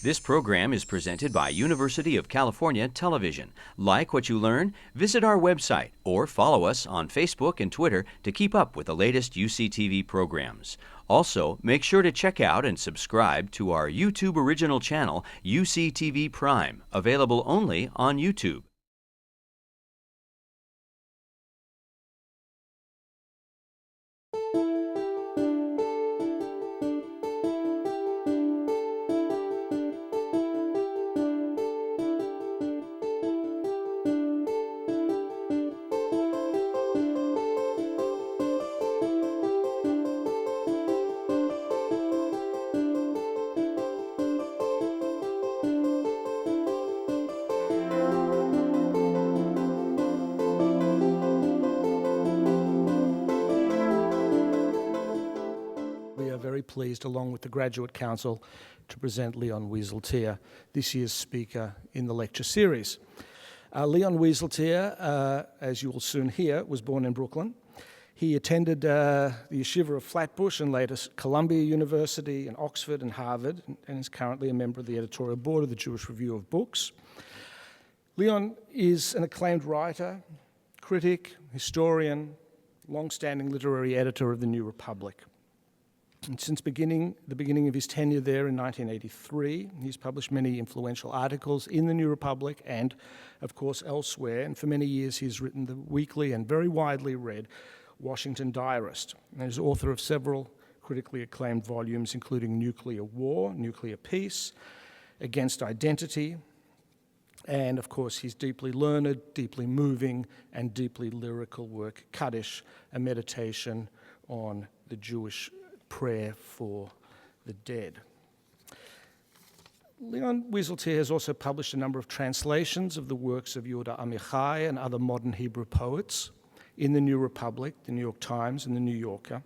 This program is presented by University of California Television. Like what you learn? Visit our website or follow us on Facebook and Twitter to keep up with the latest UCTV programs. Also, make sure to check out and subscribe to our YouTube original channel, UCTV Prime, available only on YouTube. Pleased, along with the Graduate Council, to present Leon Wieseltier, this year's speaker in the lecture series. Leon Wieseltier, as you will soon hear, was born in Brooklyn. He attended the Yeshiva of Flatbush and later Columbia University and Oxford and Harvard, and is currently a member of the editorial board of the Jewish Review of Books. Leon is an acclaimed writer, critic, historian, long-standing literary editor of the New Republic. And since the beginning of his tenure there in 1983, he's published many influential articles in the New Republic and, of course, elsewhere. And for many years, he's written the weekly and very widely read Washington Diarist. And he's author of several critically acclaimed volumes, including Nuclear War, Nuclear Peace, Against Identity, and, of course, his deeply learned, deeply moving, and deeply lyrical work, Kaddish, a meditation on the Jewish prayer for the dead. Leon Wieseltier has also published a number of translations of the works of Yehuda Amichai and other modern Hebrew poets in the New Republic, the New York Times, and the New Yorker.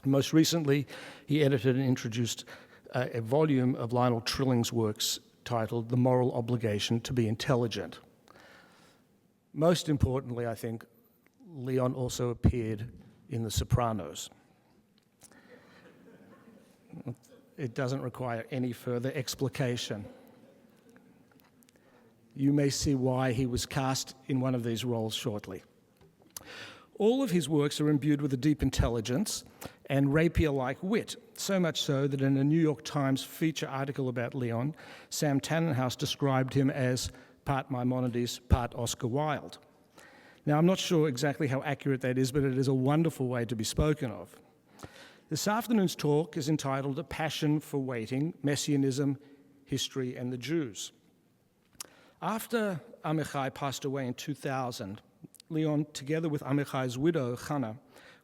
Most recently, he edited and introduced a volume of Lionel Trilling's works titled The Moral Obligation to be Intelligent. Most importantly, I think, Leon also appeared in The Sopranos. It doesn't require any further explication. You may see why he was cast in one of these roles shortly. All of his works are imbued with a deep intelligence and rapier-like wit, so much so that in a New York Times feature article about Leon, Sam Tannenhouse described him as part Maimonides, part Oscar Wilde. Now, I'm not sure exactly how accurate that is, but it is a wonderful way to be spoken of. This afternoon's talk is entitled A Passion for Waiting, Messianism, History, and the Jews. After Amichai passed away in 2000, Leon, together with Amichai's widow, Chana,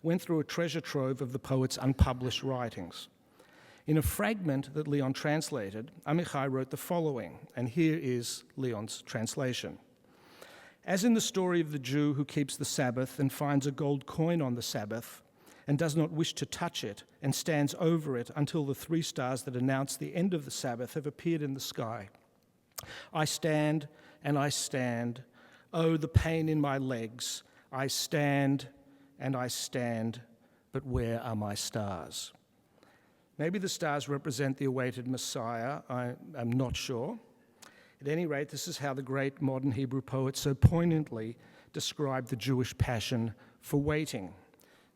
went through a treasure trove of the poet's unpublished writings. In a fragment that Leon translated, Amichai wrote the following, and here is Leon's translation. As in the story of the Jew who keeps the Sabbath and finds a gold coin on the Sabbath, and does not wish to touch it, and stands over it until the 3 stars that announce the end of the Sabbath have appeared in the sky. I stand, and I stand. Oh, the pain in my legs. I stand, and I stand, but where are my stars? Maybe the stars represent the awaited Messiah. I am not sure. At any rate, this is how the great modern Hebrew poet so poignantly described the Jewish passion for waiting.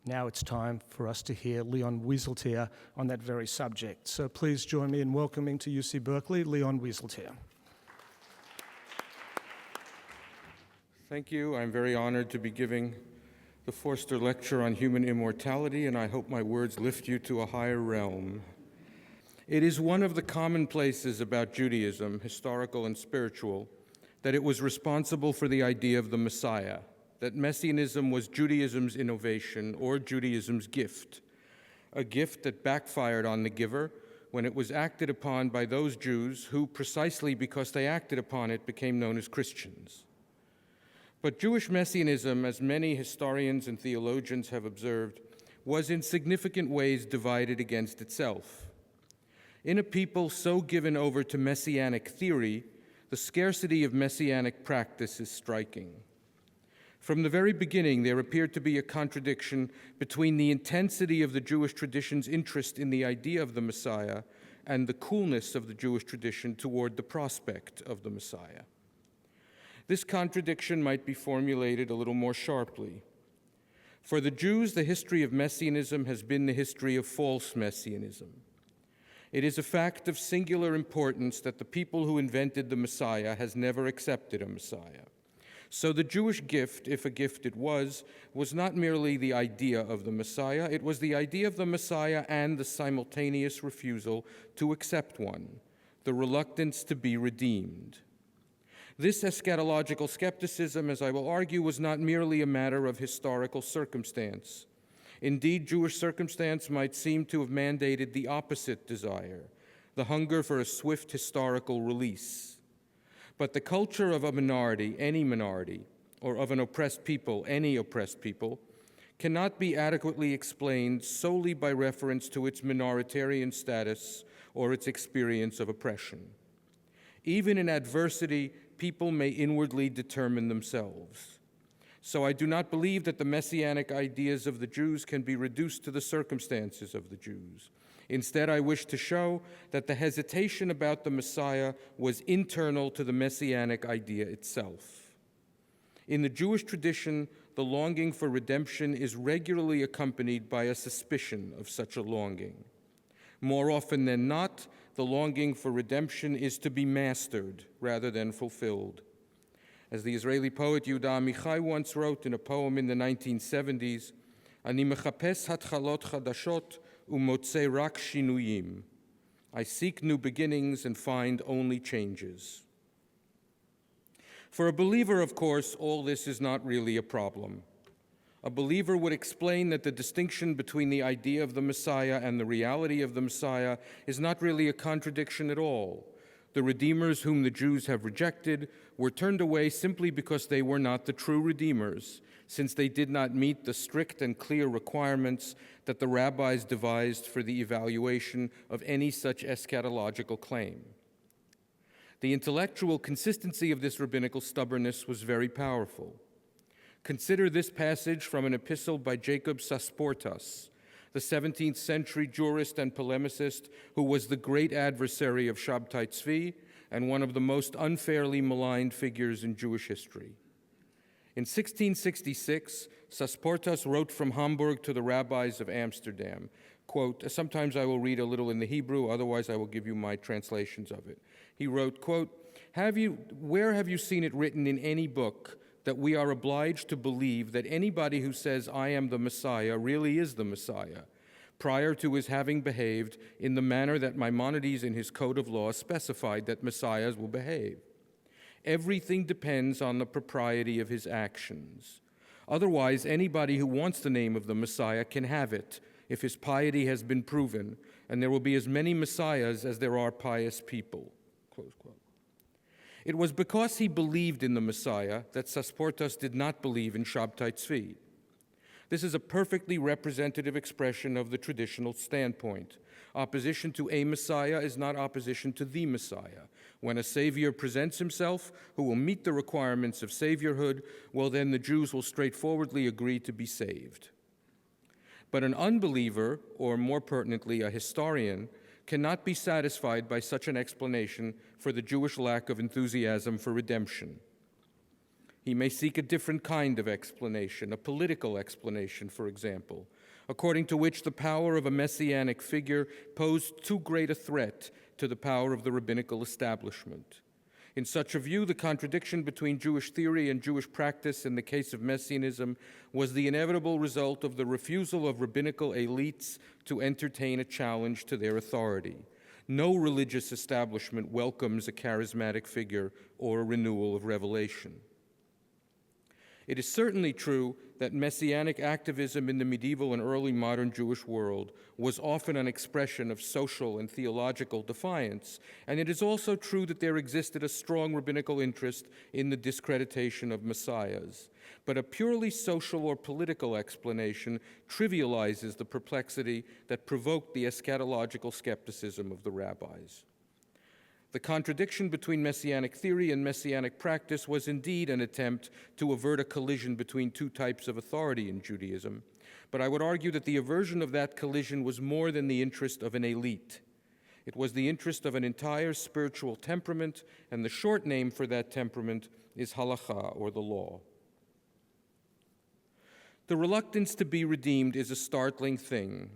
Now it's time for us to hear Leon Wieseltier on that very subject. So please join me in welcoming to UC Berkeley, Leon Wieseltier. Thank you. I'm very honored to be giving the Forster Lecture on Human Immortality, and I hope my words lift you to a higher realm. It is one of the commonplaces about Judaism, historical and spiritual, that it was responsible for the idea of the Messiah, that Messianism was Judaism's innovation or Judaism's gift, a gift that backfired on the giver when it was acted upon by those Jews who, precisely because they acted upon it, became known as Christians. But Jewish Messianism, as many historians and theologians have observed, was in significant ways divided against itself. In a people so given over to Messianic theory, the scarcity of Messianic practice is striking. From the very beginning, there appeared to be a contradiction between the intensity of the Jewish tradition's interest in the idea of the Messiah and the coolness of the Jewish tradition toward the prospect of the Messiah. This contradiction might be formulated a little more sharply. For the Jews, the history of Messianism has been the history of false Messianism. It is a fact of singular importance that the people who invented the Messiah has never accepted a Messiah. So the Jewish gift, if a gift it was not merely the idea of the Messiah, it was the idea of the Messiah and the simultaneous refusal to accept one, the reluctance to be redeemed. This eschatological skepticism, as I will argue, was not merely a matter of historical circumstance. Indeed, Jewish circumstance might seem to have mandated the opposite desire, the hunger for a swift historical release. But the culture of a minority, any minority, or of an oppressed people, any oppressed people, cannot be adequately explained solely by reference to its minoritarian status or its experience of oppression. Even in adversity, people may inwardly determine themselves. So I do not believe that the messianic ideas of the Jews can be reduced to the circumstances of the Jews. Instead, I wish to show that the hesitation about the Messiah was internal to the messianic idea itself. In the Jewish tradition, the longing for redemption is regularly accompanied by a suspicion of such a longing. More often than not, the longing for redemption is to be mastered rather than fulfilled. As the Israeli poet Yehuda Amichai once wrote in a poem in the 1970s, "Ani mechapes hatchalot chadashot umotzei rak shinuyim." I seek new beginnings and find only changes. For a believer, of course, all this is not really a problem. A believer would explain that the distinction between the idea of the Messiah and the reality of the Messiah is not really a contradiction at all. The redeemers whom the Jews have rejected were turned away simply because they were not the true redeemers, since they did not meet the strict and clear requirements that the rabbis devised for the evaluation of any such eschatological claim. The intellectual consistency of this rabbinical stubbornness was very powerful. Consider this passage from an epistle by Jacob Sasportas, the 17th century jurist and polemicist who was the great adversary of Shabtai Tzvi and one of the most unfairly maligned figures in Jewish history. In 1666, Sasportas wrote from Hamburg to the rabbis of Amsterdam, quote, sometimes I will read a little in the Hebrew, otherwise I will give you my translations of it. He wrote, quote, where have you seen it written in any book that we are obliged to believe that anybody who says, I am the Messiah, really is the Messiah, prior to his having behaved in the manner that Maimonides in his code of law specified that Messiahs will behave? Everything depends on the propriety of his actions. Otherwise, anybody who wants the name of the Messiah can have it if his piety has been proven, and there will be as many Messiahs as there are pious people. Close quote. It was because he believed in the Messiah that Sasportas did not believe in Shabtai Tzvi. This is a perfectly representative expression of the traditional standpoint. Opposition to a Messiah is not opposition to the Messiah. When a Savior presents himself who will meet the requirements of Saviorhood, well, then the Jews will straightforwardly agree to be saved. But an unbeliever, or more pertinently, a historian, cannot be satisfied by such an explanation for the Jewish lack of enthusiasm for redemption. He may seek a different kind of explanation, a political explanation, for example, according to which the power of a messianic figure posed too great a threat to the power of the rabbinical establishment. In such a view, the contradiction between Jewish theory and Jewish practice in the case of Messianism was the inevitable result of the refusal of rabbinical elites to entertain a challenge to their authority. No religious establishment welcomes a charismatic figure or a renewal of revelation. It is certainly true that messianic activism in the medieval and early modern Jewish world was often an expression of social and theological defiance, and it is also true that there existed a strong rabbinical interest in the discreditation of messiahs. But a purely social or political explanation trivializes the perplexity that provoked the eschatological skepticism of the rabbis. The contradiction between messianic theory and messianic practice was indeed an attempt to avert a collision between two types of authority in Judaism, but I would argue that the aversion of that collision was more than the interest of an elite. It was the interest of an entire spiritual temperament, and the short name for that temperament is halakha, or the law. The reluctance to be redeemed is a startling thing.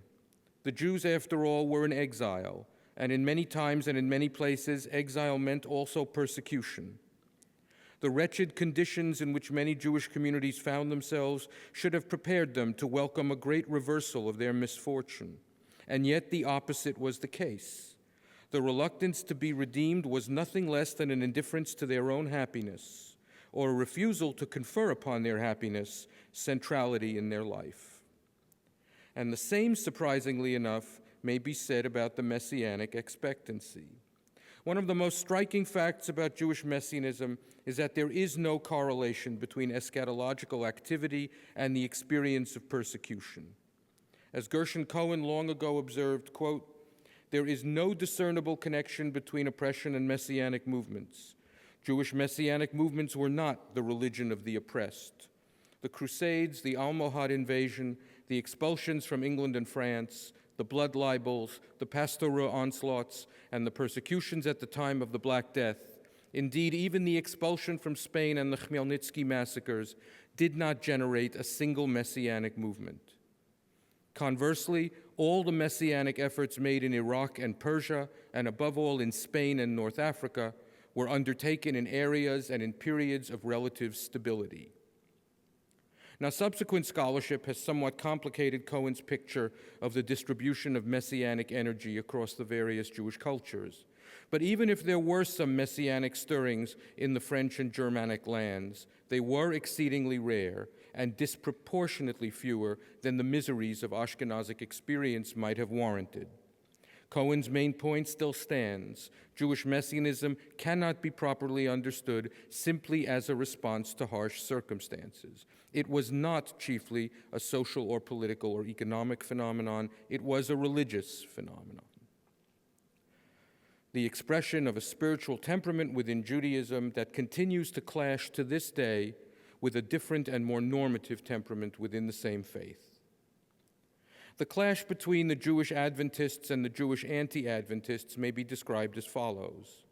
The Jews, after all, were in exile, and in many times and in many places, exile meant also persecution. The wretched conditions in which many Jewish communities found themselves should have prepared them to welcome a great reversal of their misfortune, and yet the opposite was the case. The reluctance to be redeemed was nothing less than an indifference to their own happiness, or a refusal to confer upon their happiness centrality in their life. And the same, surprisingly enough, may be said about the Messianic expectancy. One of the most striking facts about Jewish Messianism is that there is no correlation between eschatological activity and the experience of persecution. As Gershon Cohen long ago observed, quote, "There is no discernible connection between oppression and Messianic movements. Jewish Messianic movements were not the religion of the oppressed. The Crusades, the Almohad invasion, the expulsions from England and France, the blood libels, the pastoral onslaughts, and the persecutions at the time of the Black Death, indeed even the expulsion from Spain and the Khmelnytsky massacres, did not generate a single Messianic movement. Conversely, all the Messianic efforts made in Iraq and Persia, and above all in Spain and North Africa, were undertaken in areas and in periods of relative stability." Now, subsequent scholarship has somewhat complicated Cohen's picture of the distribution of Messianic energy across the various Jewish cultures. But even if there were some Messianic stirrings in the French and Germanic lands, they were exceedingly rare and disproportionately fewer than the miseries of Ashkenazic experience might have warranted. Cohen's main point still stands. Jewish Messianism cannot be properly understood simply as a response to harsh circumstances. It was not chiefly a social or political or economic phenomenon. It was a religious phenomenon. The expression of a spiritual temperament within Judaism that continues to clash to this day with a different and more normative temperament within the same faith. The clash between the Jewish Adventists and the Jewish anti-Adventists may be described as follows.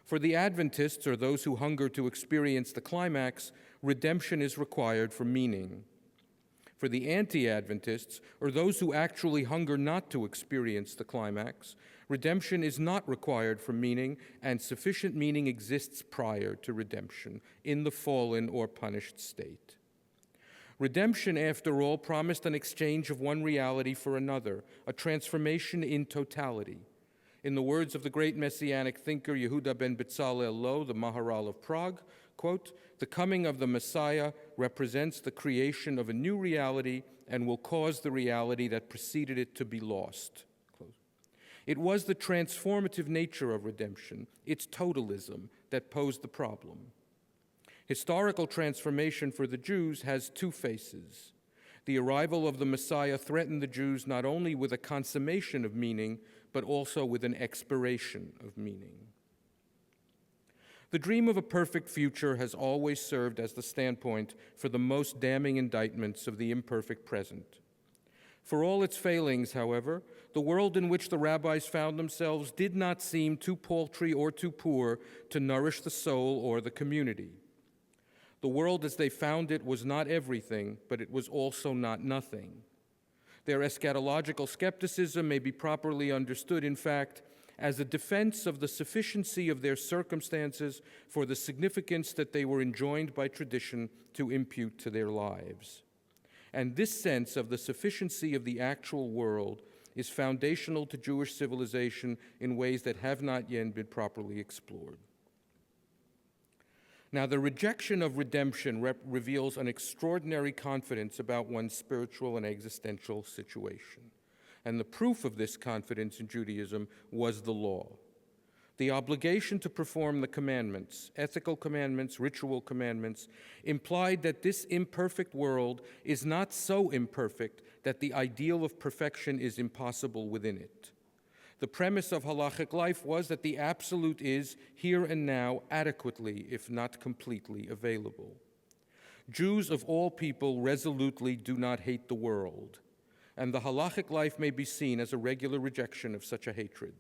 For the Adventists, or those who hunger to experience the climax, redemption is required for meaning. For the anti-Adventists, or those who actually hunger not to experience the climax, redemption is not required for meaning, and sufficient meaning exists prior to redemption, in the fallen or punished state. Redemption, after all, promised an exchange of one reality for another, a transformation in totality. In the words of the great Messianic thinker Yehuda ben Betzalel Lo, the Maharal of Prague, quote, "The coming of the Messiah represents the creation of a new reality and will cause the reality that preceded it to be lost." Close. It was the transformative nature of redemption, its totalism, that posed the problem. Historical transformation for the Jews has two faces. The arrival of the Messiah threatened the Jews not only with a consummation of meaning, but also with an expiration of meaning. The dream of a perfect future has always served as the standpoint for the most damning indictments of the imperfect present. For all its failings, however, the world in which the rabbis found themselves did not seem too paltry or too poor to nourish the soul or the community. The world as they found it was not everything, but it was also not nothing. Their eschatological skepticism may be properly understood, in fact, as a defense of the sufficiency of their circumstances for the significance that they were enjoined by tradition to impute to their lives. And this sense of the sufficiency of the actual world is foundational to Jewish civilization in ways that have not yet been properly explored. Now, the rejection of redemption reveals an extraordinary confidence about one's spiritual and existential situation. And the proof of this confidence in Judaism was the law. The obligation to perform the commandments, ethical commandments, ritual commandments, implied that this imperfect world is not so imperfect that the ideal of perfection is impossible within it. The premise of halachic life was that the absolute is, here and now, adequately, if not completely, available. Jews of all people resolutely do not hate the world, and the halachic life may be seen as a regular rejection of such a hatred.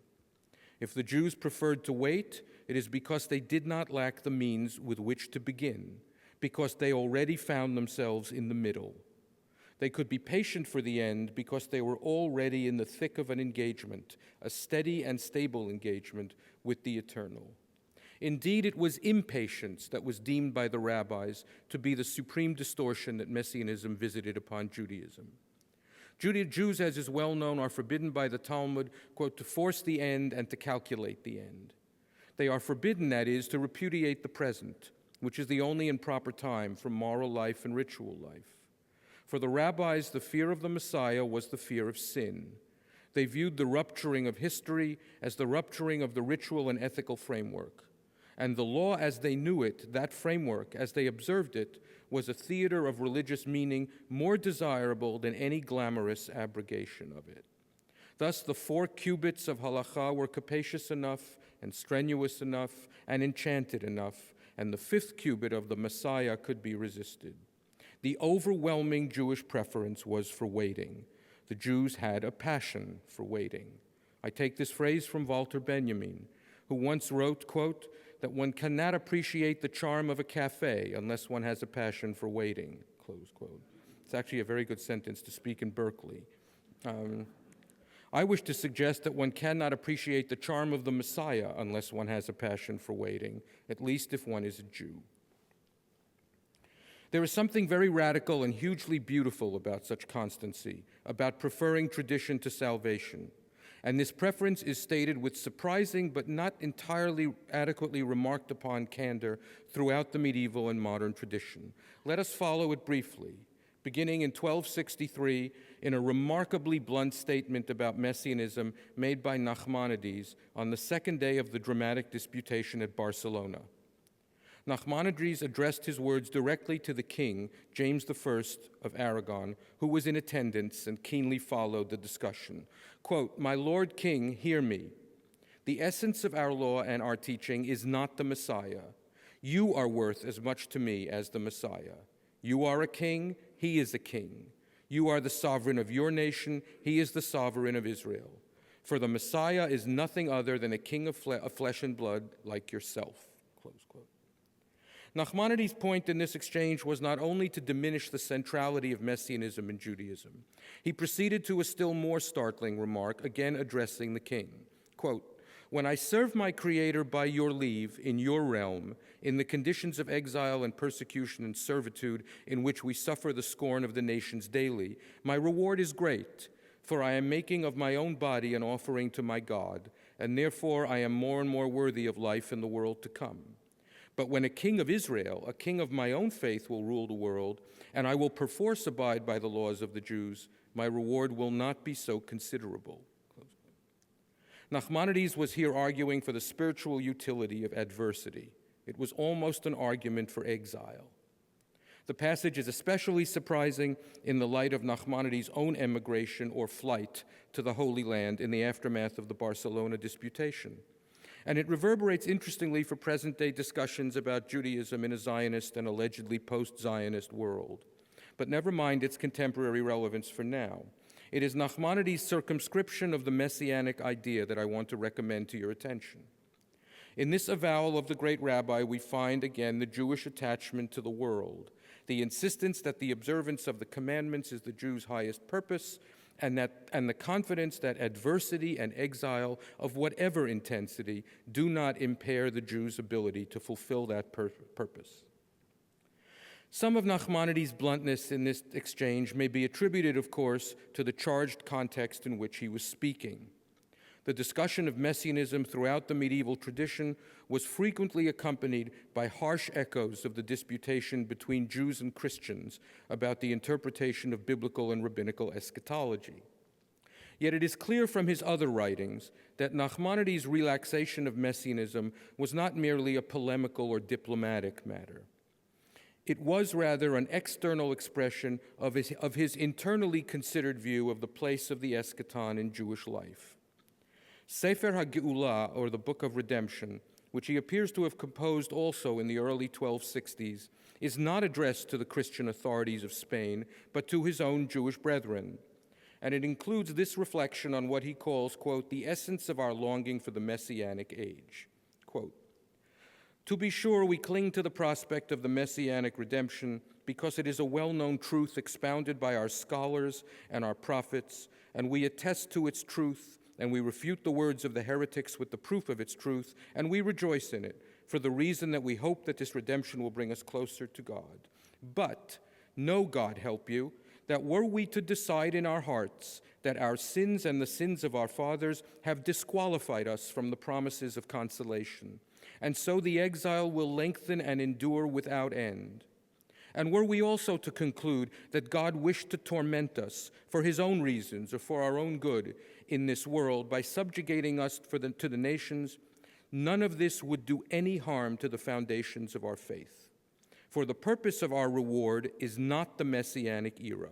If the Jews preferred to wait, it is because they did not lack the means with which to begin, because they already found themselves in the middle. They could be patient for the end because they were already in the thick of an engagement, a steady and stable engagement with the eternal. Indeed, it was impatience that was deemed by the rabbis to be the supreme distortion that Messianism visited upon Judaism. Jews, as is well known, are forbidden by the Talmud, quote, to force the end and to calculate the end. They are forbidden, that is, to repudiate the present, which is the only and proper time for moral life and ritual life. For the rabbis, the fear of the Messiah was the fear of sin. They viewed the rupturing of history as the rupturing of the ritual and ethical framework. And the law as they knew it, that framework, as they observed it, was a theater of religious meaning more desirable than any glamorous abrogation of it. Thus, the 4 cubits of halakha were capacious enough and strenuous enough and enchanted enough, and the 5th cubit of the Messiah could be resisted. The overwhelming Jewish preference was for waiting. The Jews had a passion for waiting. I take this phrase from Walter Benjamin, who once wrote, quote, that one cannot appreciate the charm of a cafe unless one has a passion for waiting, close quote. It's actually a very good sentence to speak in Berkeley. I wish to suggest that one cannot appreciate the charm of the Messiah unless one has a passion for waiting, at least if one is a Jew. There is something very radical and hugely beautiful about such constancy, about preferring tradition to salvation. And this preference is stated with surprising but not entirely adequately remarked upon candor throughout the medieval and modern tradition. Let us follow it briefly, beginning in 1263 in a remarkably blunt statement about Messianism made by Nachmanides on the 2nd day of the dramatic disputation at Barcelona. Nachmanides addressed his words directly to the king, James I of Aragon, who was in attendance and keenly followed the discussion. Quote, "My Lord King, hear me. The essence of our law and our teaching is not the Messiah. You are worth as much to me as the Messiah. You are a king, he is a king. You are the sovereign of your nation, he is the sovereign of Israel. For the Messiah is nothing other than a king of flesh and blood like yourself." Close quote. Nachmanides' point in this exchange was not only to diminish the centrality of Messianism in Judaism. He proceeded to a still more startling remark, again addressing the king. Quote, "When I serve my Creator by your leave in your realm, in the conditions of exile and persecution and servitude in which we suffer the scorn of the nations daily, my reward is great, for I am making of my own body an offering to my God, and therefore I am more and more worthy of life in the world to come. But when a king of Israel, a king of my own faith, will rule the world, and I will perforce abide by the laws of the Jews, my reward will not be so considerable." Nachmanides was here arguing for the spiritual utility of adversity. It was almost an argument for exile. The passage is especially surprising in the light of Nachmanides' own emigration or flight to the Holy Land in the aftermath of the Barcelona disputation. And it reverberates interestingly for present-day discussions about Judaism in a Zionist and allegedly post-Zionist world. But never mind its contemporary relevance for now. It is Nachmanides' circumscription of the Messianic idea that I want to recommend to your attention. In this avowal of the great rabbi, we find again the Jewish attachment to the world, the insistence that the observance of the commandments is the Jews' highest purpose, and the confidence that adversity and exile of whatever intensity do not impair the Jews' ability to fulfill that purpose. Some of Nachmanides' bluntness in this exchange may be attributed, of course, to the charged context in which he was speaking. The discussion of Messianism throughout the medieval tradition was frequently accompanied by harsh echoes of the disputation between Jews and Christians about the interpretation of biblical and rabbinical eschatology. Yet it is clear from his other writings that Nachmanides' relaxation of Messianism was not merely a polemical or diplomatic matter. It was rather an external expression of his internally considered view of the place of the eschaton in Jewish life. Sefer HaGeulah, or the Book of Redemption, which he appears to have composed also in the early 1260s, is not addressed to the Christian authorities of Spain, but to his own Jewish brethren. and it includes this reflection on what he calls, quote, the essence of our longing for the Messianic age. Quote, to be sure, we cling to the prospect of the Messianic redemption because it is a well-known truth expounded by our scholars and our prophets, and we attest to its truth, and we refute the words of the heretics with the proof of its truth, and we rejoice in it, for the reason that we hope that this redemption will bring us closer to God. But know, God help you, that were we to decide in our hearts that our sins and the sins of our fathers have disqualified us from the promises of consolation, and so the exile will lengthen and endure without end. And were we also to conclude that God wished to torment us for his own reasons or for our own good in this world by subjugating us to the nations, none of this would do any harm to the foundations of our faith. For the purpose of our reward is not the Messianic era,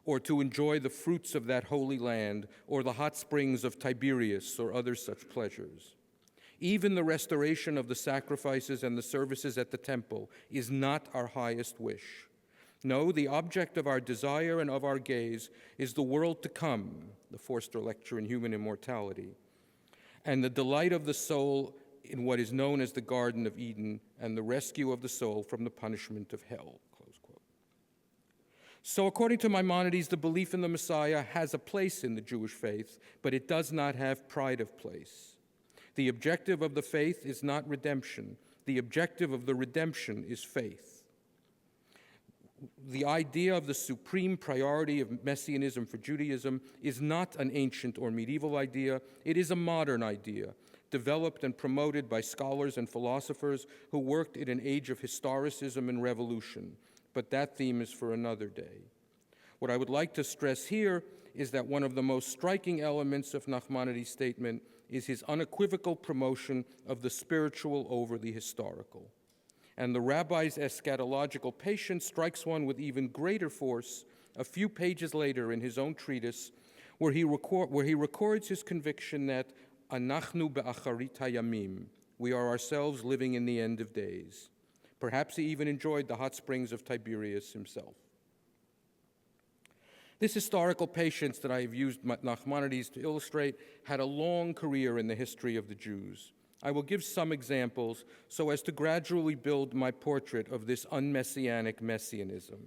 or to enjoy the fruits of that holy land, or the hot springs of Tiberias, or other such pleasures. Even the restoration of the sacrifices and the services at the temple is not our highest wish. No, the object of our desire and of our gaze is the world to come, the Forster Lecture in Human Immortality, and the delight of the soul in what is known as the Garden of Eden, and the rescue of the soul from the punishment of hell. Close quote. So according to Maimonides, the belief in the Messiah has a place in the Jewish faith, but it does not have pride of place. The objective of the faith is not redemption. The objective of the redemption is faith. The idea of the supreme priority of Messianism for Judaism is not an ancient or medieval idea. It is a modern idea, developed and promoted by scholars and philosophers who worked in an age of historicism and revolution. But that theme is for another day. What I would like to stress here is that one of the most striking elements of Nachmanides' statement is his unequivocal promotion of the spiritual over the historical. And the rabbi's eschatological patience strikes one with even greater force a few pages later in his own treatise, where he records his conviction that Anachnu be'acharit hayamim, we are ourselves living in the end of days. Perhaps he even enjoyed the hot springs of Tiberias himself. This historical patience that I have used Nachmanides to illustrate had a long career in the history of the Jews. I will give some examples so as to gradually build my portrait of this unmessianic messianism.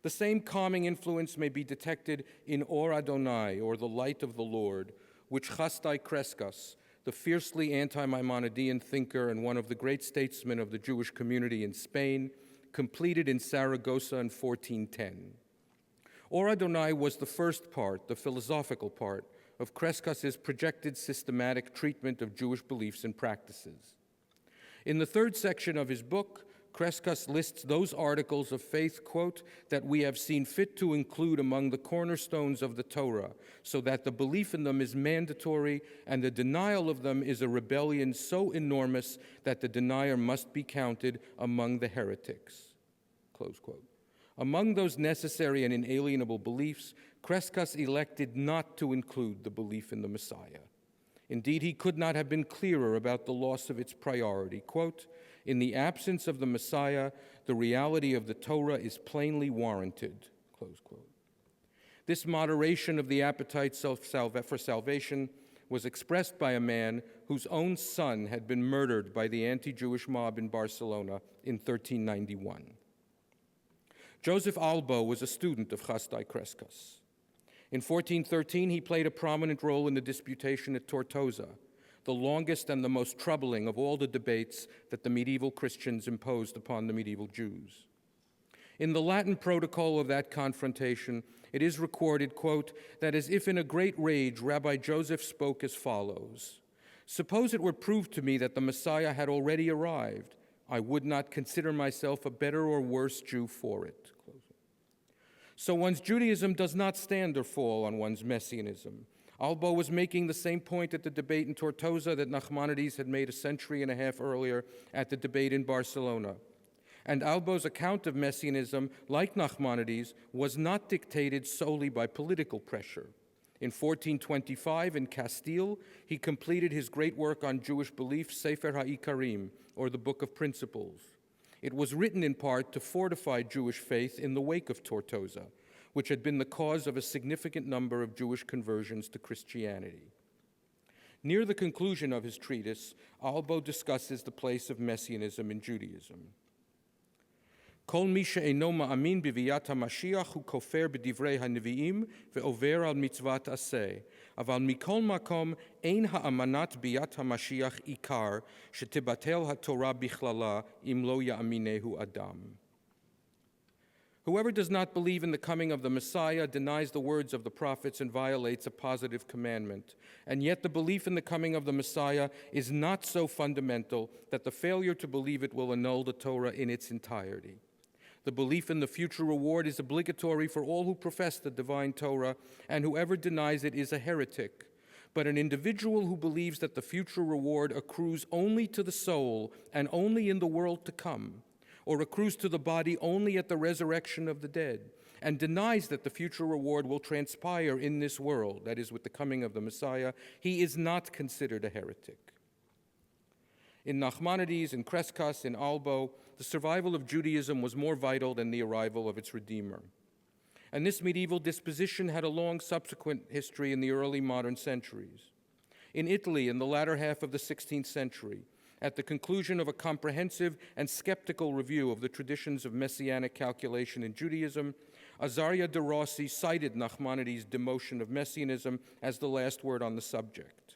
The same calming influence may be detected in Or Adonai, or the light of the Lord, which Chasdai Kreskas, the fiercely anti-Maimonidean thinker and one of the great statesmen of the Jewish community in Spain, completed in Saragossa in 1410. Or Adonai was the first part, the philosophical part, of Kreskas's projected systematic treatment of Jewish beliefs and practices. In the third section of his book, Kreskas lists those articles of faith, quote, that we have seen fit to include among the cornerstones of the Torah, so that the belief in them is mandatory and the denial of them is a rebellion so enormous that the denier must be counted among the heretics, close quote. Among those necessary and inalienable beliefs, Kreskas elected not to include the belief in the Messiah. Indeed, he could not have been clearer about the loss of its priority. Quote, in the absence of the Messiah, the reality of the Torah is plainly warranted, close quote. This moderation of the appetite for salvation was expressed by a man whose own son had been murdered by the anti-Jewish mob in Barcelona in 1391. Joseph Albo was a student of Chasdai Kreskas. In 1413, he played a prominent role in the disputation at Tortosa, the longest and the most troubling of all the debates that the medieval Christians imposed upon the medieval Jews. In the Latin protocol of that confrontation, it is recorded, quote, that as if in a great rage, Rabbi Joseph spoke as follows: suppose it were proved to me that the Messiah had already arrived, I would not consider myself a better or worse Jew for it. So one's Judaism does not stand or fall on one's messianism. Albo was making the same point at the debate in Tortosa that Nachmanides had made a century and a half earlier at the debate in Barcelona. And Albo's account of messianism, like Nachmanides, was not dictated solely by political pressure. In 1425, in Castile, he completed his great work on Jewish belief, Sefer HaIkarim, or the Book of Principles. It was written in part to fortify Jewish faith in the wake of Tortosa, which had been the cause of a significant number of Jewish conversions to Christianity. Near the conclusion of his treatise, Albo discusses the place of Messianism in Judaism. כל מי שאינו מאמין בביאת המשיח הוא כופר בדברי הנביאים ועובר על מצוות עשה. אבל מכל מקום אין האמנת ביאת המשיח עיקר שתבטל התורה בכללה אם לא יאמינהו אדם. Whoever does not believe in the coming of the Messiah denies the words of the prophets and violates a positive commandment. And yet the belief in the coming of the Messiah is not so fundamental that the failure to believe it will annul the Torah in its entirety. The belief in the future reward is obligatory for all who profess the divine Torah, and whoever denies it is a heretic. But an individual who believes that the future reward accrues only to the soul and only in the world to come, or accrues to the body only at the resurrection of the dead, and denies that the future reward will transpire in this world, that is, with the coming of the Messiah, he is not considered a heretic. In Nachmanides, in Kreskas, in Albo, the survival of Judaism was more vital than the arrival of its Redeemer. And this medieval disposition had a long subsequent history in the early modern centuries. In Italy, in the latter half of the 16th century, at the conclusion of a comprehensive and skeptical review of the traditions of Messianic calculation in Judaism, Azaria de Rossi cited Nachmanides' demotion of Messianism as the last word on the subject.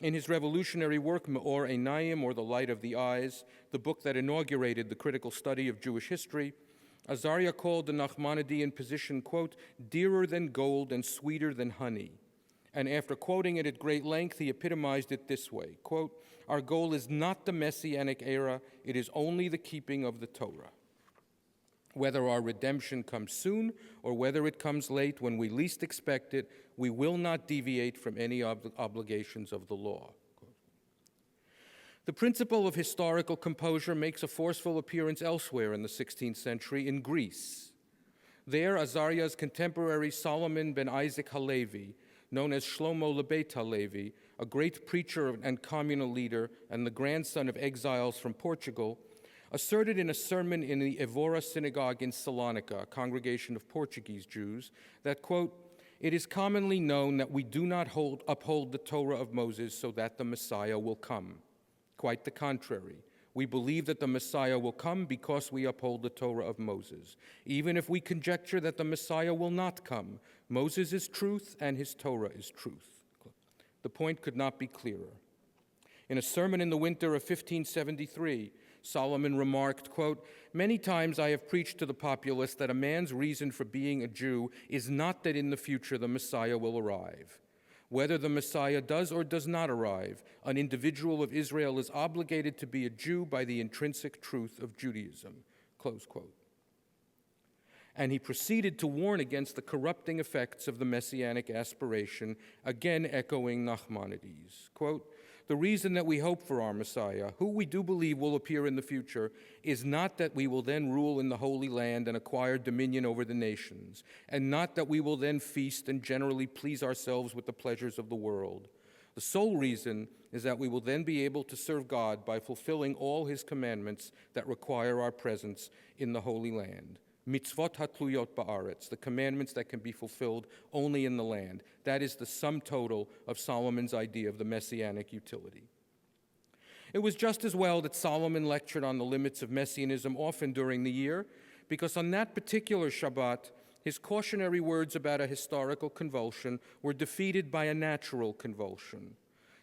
In his revolutionary work, Me'or Einayim, or The Light of the Eyes, the book that inaugurated the critical study of Jewish history, Azaria called the Nachmanidean position, quote, dearer than gold and sweeter than honey. And after quoting it at great length, he epitomized it this way, quote, our goal is not the Messianic era, it is only the keeping of the Torah. Whether our redemption comes soon or whether it comes late, when we least expect it, we will not deviate from any obligations of the law. The principle of historical composure makes a forceful appearance elsewhere in the 16th century in Greece. There, Azaria's contemporary Solomon ben Isaac Halevi, known as Shlomo Lebeit Halevi, a great preacher and communal leader and the grandson of exiles from Portugal, asserted in a sermon in the Evora synagogue in Salonika, a congregation of Portuguese Jews, that, quote, it is commonly known that we do not uphold the Torah of Moses so that the Messiah will come. Quite the contrary. We believe that the Messiah will come because we uphold the Torah of Moses. Even if we conjecture that the Messiah will not come, Moses is truth and his Torah is truth. The point could not be clearer. In a sermon in the winter of 1573, Solomon remarked, quote, many times I have preached to the populace that a man's reason for being a Jew is not that in the future the Messiah will arrive. Whether the Messiah does or does not arrive, an individual of Israel is obligated to be a Jew by the intrinsic truth of Judaism, close quote. And he proceeded to warn against the corrupting effects of the Messianic aspiration, again echoing Nachmanides, quote, the reason that we hope for our Messiah, who we do believe will appear in the future, is not that we will then rule in the Holy Land and acquire dominion over the nations, and not that we will then feast and generally please ourselves with the pleasures of the world. The sole reason is that we will then be able to serve God by fulfilling all his commandments that require our presence in the Holy Land. Mitzvot hatluyot ba'aretz, the commandments that can be fulfilled only in the land. That is the sum total of Solomon's idea of the messianic utility. It was just as well that Solomon lectured on the limits of messianism often during the year, because on that particular Shabbat, his cautionary words about a historical convulsion were defeated by a natural convulsion.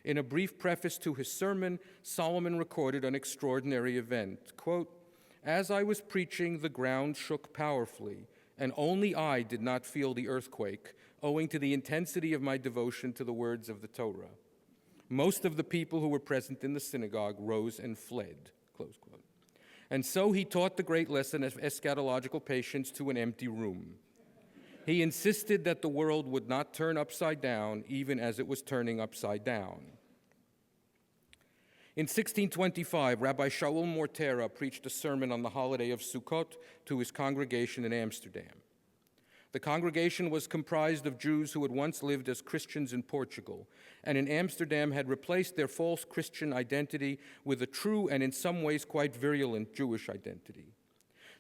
In a brief preface to his sermon, Solomon recorded an extraordinary event, quote, as I was preaching, the ground shook powerfully, and only I did not feel the earthquake, owing to the intensity of my devotion to the words of the Torah. Most of the people who were present in the synagogue rose and fled, close quote. And so he taught the great lesson of eschatological patience to an empty room. He insisted that the world would not turn upside down, even as it was turning upside down. In 1625, Rabbi Shaul Mortera preached a sermon on the holiday of Sukkot to his congregation in Amsterdam. The congregation was comprised of Jews who had once lived as Christians in Portugal, and in Amsterdam had replaced their false Christian identity with a true and in some ways quite virulent Jewish identity.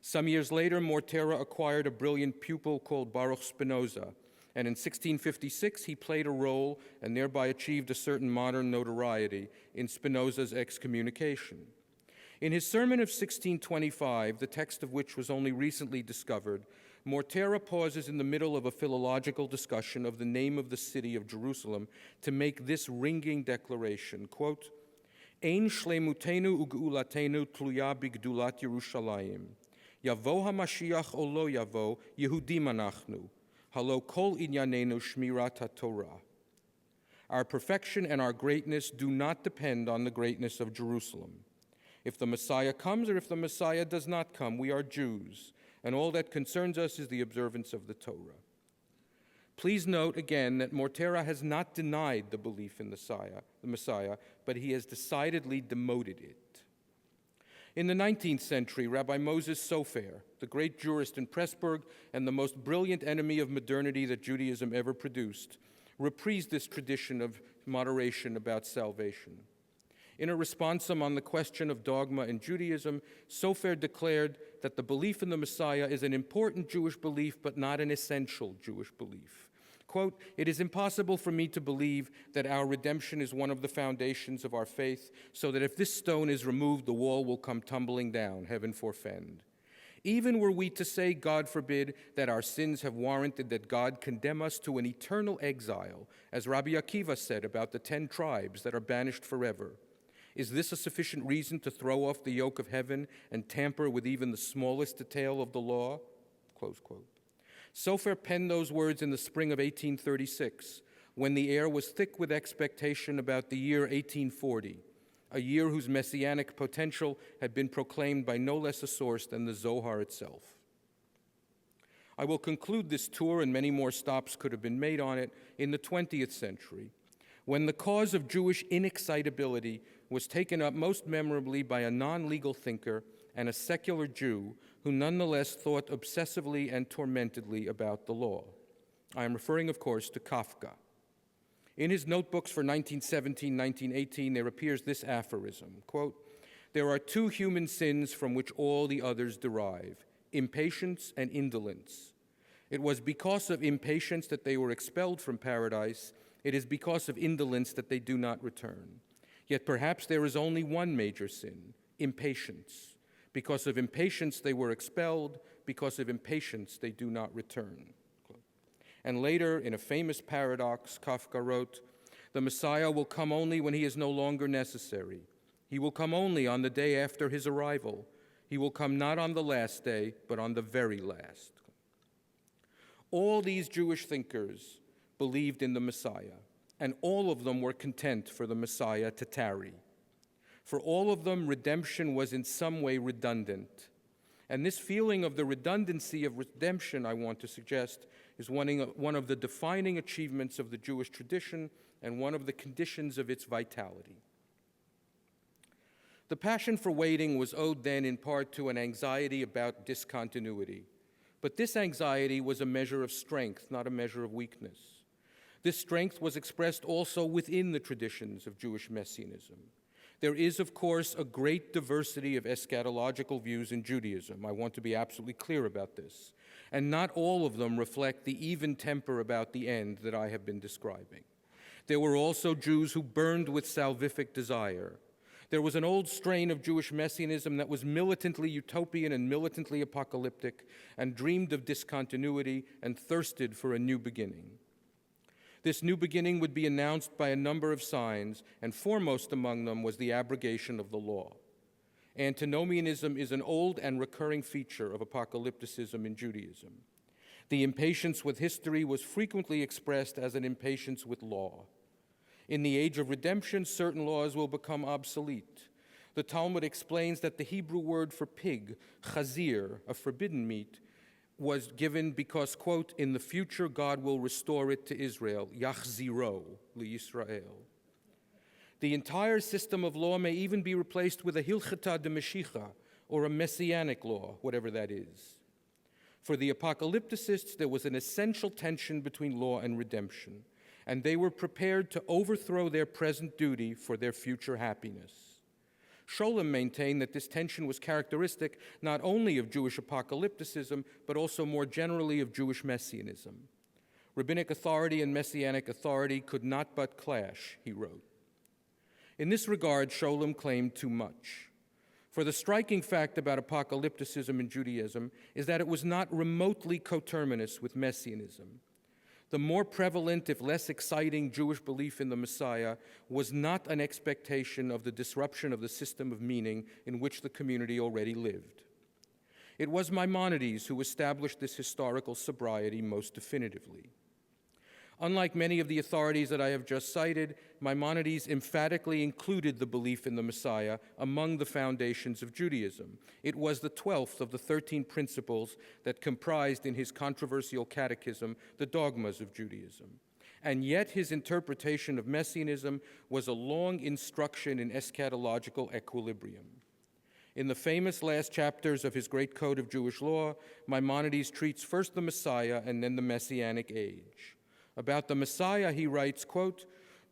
Some years later, Mortera acquired a brilliant pupil called Baruch Spinoza, and in 1656 he played a role and thereby achieved a certain modern notoriety in Spinoza's excommunication. In his sermon of 1625, the text of which was only recently discovered, Mortera pauses in the middle of a philological discussion of the name of the city of Jerusalem to make this ringing declaration, quote, Ein shlemutenu u'geulatenu tluya bigdulat Yerushalayim. Yavo HaMashiach o lo yavo, Yehudim anachnu. Halo kol inyanenu shmirat HaTorah. Our perfection and our greatness do not depend on the greatness of Jerusalem. If the Messiah comes or if the Messiah does not come, we are Jews, and all that concerns us is the observance of the Torah. Please note again that Mortera has not denied the belief in the Messiah, but he has decidedly demoted it. In the 19th century, Rabbi Moses Sofer, the great jurist in Pressburg and the most brilliant enemy of modernity that Judaism ever produced, reprised this tradition of moderation about salvation. In a responsum on the question of dogma in Judaism, Sofer declared that the belief in the Messiah is an important Jewish belief, but not an essential Jewish belief. Quote, it is impossible for me to believe that our redemption is one of the foundations of our faith, so that if this stone is removed, the wall will come tumbling down, heaven forfend. Even were we to say, God forbid, that our sins have warranted that God condemn us to an eternal exile, as Rabbi Akiva said about the 10 tribes that are banished forever, is this a sufficient reason to throw off the yoke of heaven and tamper with even the smallest detail of the law? Close quote. Sofer penned those words in the spring of 1836, when the air was thick with expectation about the year 1840, a year whose messianic potential had been proclaimed by no less a source than the Zohar itself. I will conclude this tour, and many more stops could have been made on it, in the 20th century, when the cause of Jewish inexcitability was taken up most memorably by a non-legal thinker and a secular Jew who nonetheless thought obsessively and tormentedly about the law. I am referring, of course, to Kafka. In his notebooks for 1917-1918, there appears this aphorism, quote, there are 2 human sins from which all the others derive, impatience and indolence. It was because of impatience that they were expelled from paradise. It is because of indolence that they do not return. Yet perhaps there is only one major sin, impatience. Because of impatience they were expelled, because of impatience they do not return. And later, in a famous paradox, Kafka wrote, the Messiah will come only when he is no longer necessary. He will come only on the day after his arrival. He will come not on the last day, but on the very last. All these Jewish thinkers believed in the Messiah, and all of them were content for the Messiah to tarry. For all of them, redemption was in some way redundant. And this feeling of the redundancy of redemption, I want to suggest, is one of the defining achievements of the Jewish tradition and one of the conditions of its vitality. The passion for waiting was owed then in part to an anxiety about discontinuity. But this anxiety was a measure of strength, not a measure of weakness. This strength was expressed also within the traditions of Jewish Messianism. There is, of course, a great diversity of eschatological views in Judaism. I want to be absolutely clear about this. And not all of them reflect the even temper about the end that I have been describing. There were also Jews who burned with salvific desire. There was an old strain of Jewish Messianism that was militantly utopian and militantly apocalyptic and dreamed of discontinuity and thirsted for a new beginning. This new beginning would be announced by a number of signs, and foremost among them was the abrogation of the law. Antinomianism is an old and recurring feature of apocalypticism in Judaism. The impatience with history was frequently expressed as an impatience with law. In the age of redemption, certain laws will become obsolete. The Talmud explains that the Hebrew word for pig, chazir, a forbidden meat, was given because, quote, in the future God will restore it to Israel, yachziro liYisrael. The entire system of law may even be replaced with a hilchata de Meshicha, or a messianic law, whatever that is. For the apocalypticists, there was an essential tension between law and redemption, and they were prepared to overthrow their present duty for their future happiness. Scholem maintained that this tension was characteristic not only of Jewish apocalypticism, but also more generally of Jewish messianism. Rabbinic authority and messianic authority could not but clash, he wrote. In this regard, Scholem claimed too much. For the striking fact about apocalypticism in Judaism is that it was not remotely coterminous with messianism. The more prevalent, if less exciting, Jewish belief in the Messiah was not an expectation of the disruption of the system of meaning in which the community already lived. It was Maimonides who established this historical sobriety most definitively. Unlike many of the authorities that I have just cited, Maimonides emphatically included the belief in the Messiah among the foundations of Judaism. It was the 12th of the 13 principles that comprised in his controversial catechism the dogmas of Judaism. And yet his interpretation of Messianism was a long instruction in eschatological equilibrium. In the famous last chapters of his great code of Jewish law, Maimonides treats first the Messiah and then the Messianic age. About the Messiah, he writes, quote,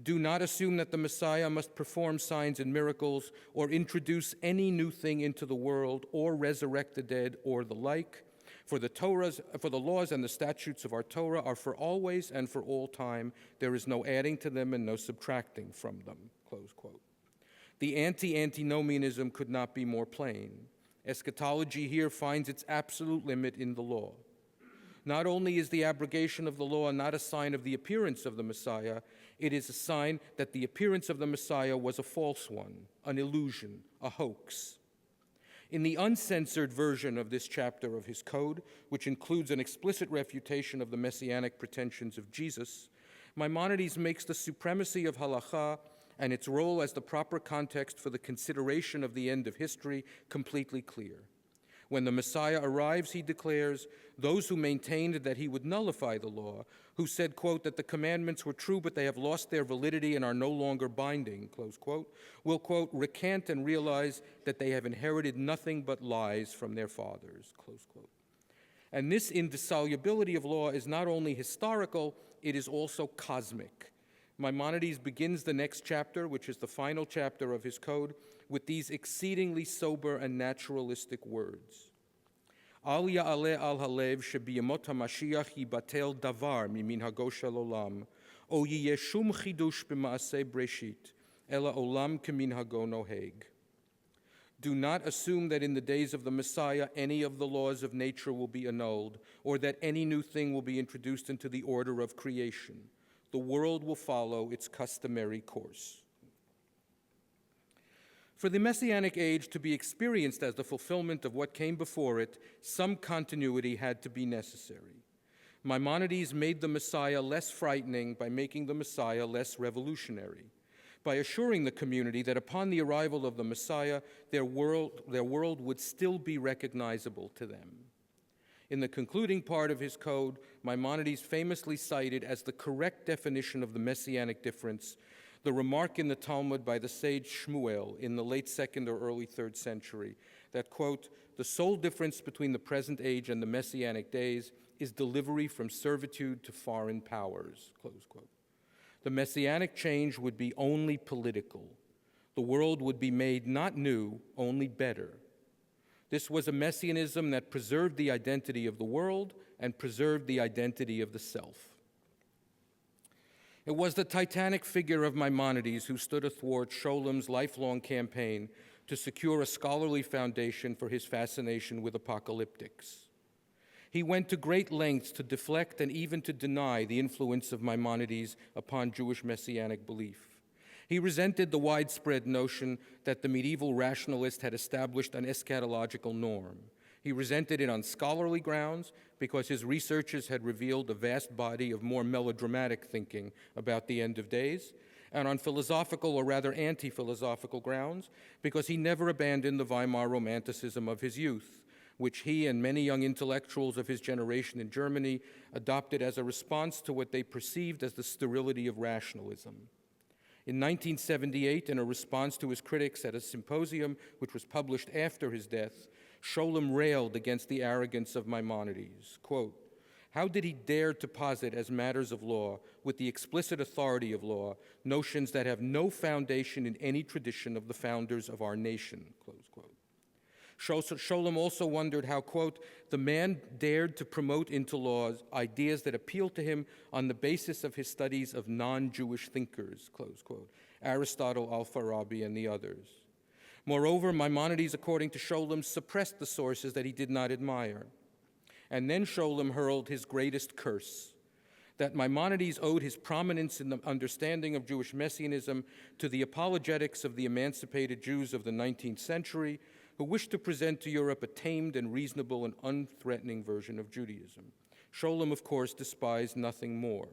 "Do not assume that the Messiah must perform signs and miracles or introduce any new thing into the world or resurrect the dead or the like. For the laws and the statutes of our Torah are for always and for all time. There is no adding to them and no subtracting from them," close quote. The anti-antinomianism could not be more plain. Eschatology here finds its absolute limit in the law. Not only is the abrogation of the law not a sign of the appearance of the Messiah, it is a sign that the appearance of the Messiah was a false one, an illusion, a hoax. In the uncensored version of this chapter of his code, which includes an explicit refutation of the messianic pretensions of Jesus, Maimonides makes the supremacy of halakha and its role as the proper context for the consideration of the end of history completely clear. When the Messiah arrives, he declares, those who maintained that he would nullify the law, who said, quote, that the commandments were true but they have lost their validity and are no longer binding, close quote, will, quote, recant and realize that they have inherited nothing but lies from their fathers, close quote. And this indissolubility of law is not only historical, it is also cosmic. Maimonides begins the next chapter, which is the final chapter of his code, with these exceedingly sober and naturalistic words. Al ya'aleh al halev shebiyamot hamashiach yibatel davar miminhago shel olam, o yiyeh shum chidush b'maaseh breshit, ela olam keminhago noheg. Do not assume that in the days of the Messiah any of the laws of nature will be annulled, or that any new thing will be introduced into the order of creation. The world will follow its customary course. For the Messianic age to be experienced as the fulfillment of what came before it, some continuity had to be necessary. Maimonides made the Messiah less frightening by making the Messiah less revolutionary, by assuring the community that upon the arrival of the Messiah, their world would still be recognizable to them. In the concluding part of his code, Maimonides famously cited as the correct definition of the messianic difference the remark in the Talmud by the sage Shmuel in the late 2nd or early 3rd century that, quote, the sole difference between the present age and the messianic days is delivery from servitude to foreign powers, close quote. The messianic change would be only political. The world would be made not new, only better. This was a messianism that preserved the identity of the world and preserved the identity of the self. It was the titanic figure of Maimonides who stood athwart Scholem's lifelong campaign to secure a scholarly foundation for his fascination with apocalyptics. He went to great lengths to deflect and even to deny the influence of Maimonides upon Jewish messianic belief. He resented the widespread notion that the medieval rationalist had established an eschatological norm. He resented it on scholarly grounds because his researches had revealed a vast body of more melodramatic thinking about the end of days, and on philosophical or rather anti-philosophical grounds because he never abandoned the Weimar Romanticism of his youth, which he and many young intellectuals of his generation in Germany adopted as a response to what they perceived as the sterility of rationalism. In 1978, in a response to his critics at a symposium which was published after his death, Scholem railed against the arrogance of Maimonides. Quote, How did he dare to posit as matters of law, with the explicit authority of law, notions that have no foundation in any tradition of the founders of our nation, close quote. Scholem also wondered how, quote, the man dared to promote into laws ideas that appealed to him on the basis of his studies of non-Jewish thinkers, close quote, Aristotle, Al-Farabi, and the others. Moreover, Maimonides, according to Scholem, suppressed the sources that he did not admire. And then Scholem hurled his greatest curse, that Maimonides owed his prominence in the understanding of Jewish messianism to the apologetics of the emancipated Jews of the 19th century, who wished to present to Europe a tamed and reasonable and unthreatening version of Judaism. Scholem, of course, despised nothing more.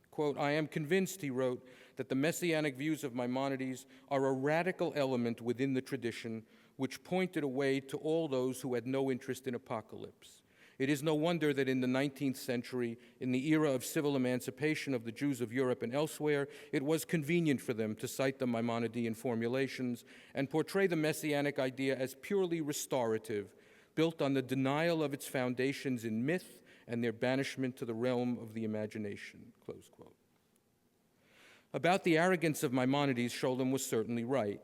Quote, I am convinced, he wrote, that the messianic views of Maimonides are a radical element within the tradition which pointed away to all those who had no interest in apocalypse. It is no wonder that in the 19th century, in the era of civil emancipation of the Jews of Europe and elsewhere, it was convenient for them to cite the Maimonidean formulations and portray the messianic idea as purely restorative, built on the denial of its foundations in myth and their banishment to the realm of the imagination, close quote. About the arrogance of Maimonides, Scholem was certainly right.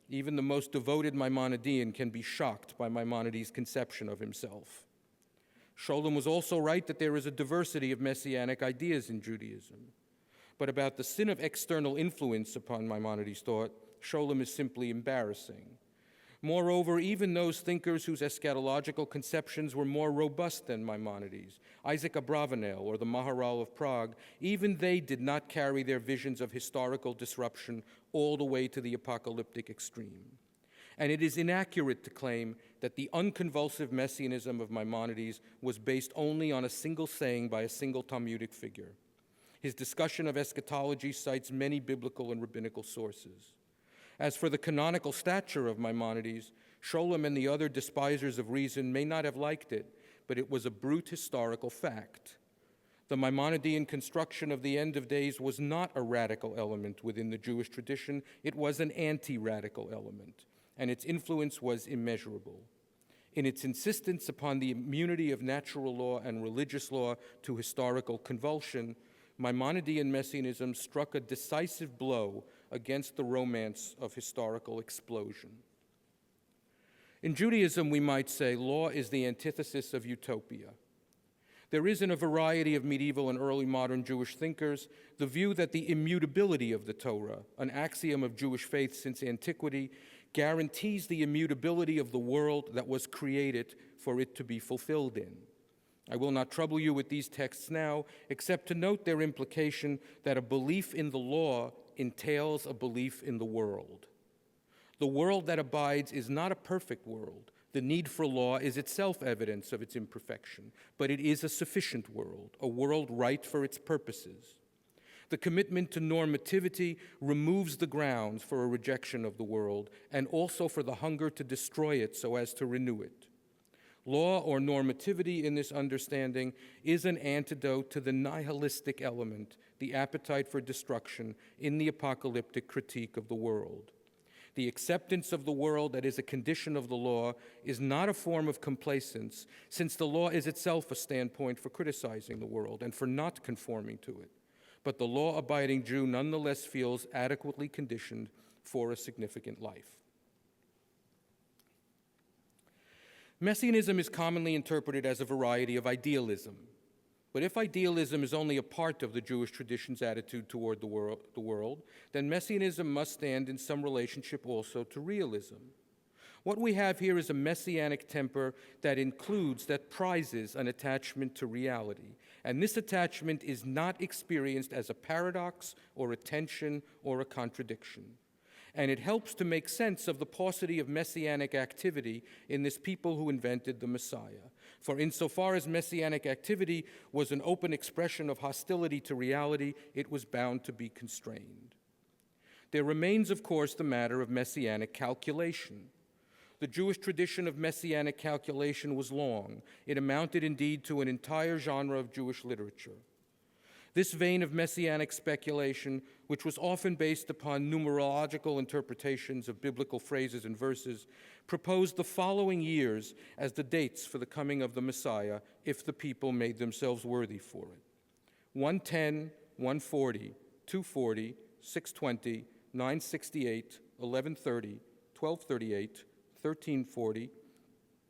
Even the most devoted Maimonidean can be shocked by Maimonides' conception of himself. Scholem was also right that there is a diversity of messianic ideas in Judaism. But about the sin of external influence upon Maimonides' thought, Scholem is simply embarrassing. Moreover, even those thinkers whose eschatological conceptions were more robust than Maimonides, Isaac Abravanel or the Maharal of Prague, even they did not carry their visions of historical disruption all the way to the apocalyptic extreme. And it is inaccurate to claim that the unconvulsive messianism of Maimonides was based only on a single saying by a single Talmudic figure. His discussion of eschatology cites many biblical and rabbinical sources. As for the canonical stature of Maimonides, Scholem and the other despisers of reason may not have liked it, but it was a brute historical fact. The Maimonidean construction of the end of days was not a radical element within the Jewish tradition, it was an anti-radical element, and its influence was immeasurable. In its insistence upon the immunity of natural law and religious law to historical convulsion, Maimonidean messianism struck a decisive blow against the romance of historical explosion. In Judaism, we might say, law is the antithesis of utopia. There is in a variety of medieval and early modern Jewish thinkers the view that the immutability of the Torah, an axiom of Jewish faith since antiquity, guarantees the immutability of the world that was created for it to be fulfilled in. I will not trouble you with these texts now, except to note their implication that a belief in the law entails a belief in the world. The world that abides is not a perfect world. The need for law is itself evidence of its imperfection, but it is a sufficient world, a world right for its purposes. The commitment to normativity removes the grounds for a rejection of the world and also for the hunger to destroy it so as to renew it. Law or normativity in this understanding is an antidote to the nihilistic element, the appetite for destruction, in the apocalyptic critique of the world. The acceptance of the world that is a condition of the law is not a form of complacence, since the law is itself a standpoint for criticizing the world and for not conforming to it. But the law-abiding Jew nonetheless feels adequately conditioned for a significant life. Messianism is commonly interpreted as a variety of idealism. But if idealism is only a part of the Jewish tradition's attitude toward the world, then Messianism must stand in some relationship also to realism. What we have here is a messianic temper that prizes an attachment to reality. And this attachment is not experienced as a paradox or a tension or a contradiction. And it helps to make sense of the paucity of messianic activity in this people who invented the Messiah. For insofar as messianic activity was an open expression of hostility to reality, it was bound to be constrained. There remains, of course, the matter of messianic calculation. The Jewish tradition of Messianic calculation was long. It amounted indeed to an entire genre of Jewish literature. This vein of Messianic speculation, which was often based upon numerological interpretations of biblical phrases and verses, proposed the following years as the dates for the coming of the Messiah if the people made themselves worthy for it: 110, 140, 240, 620, 968, 1130, 1238, 1340,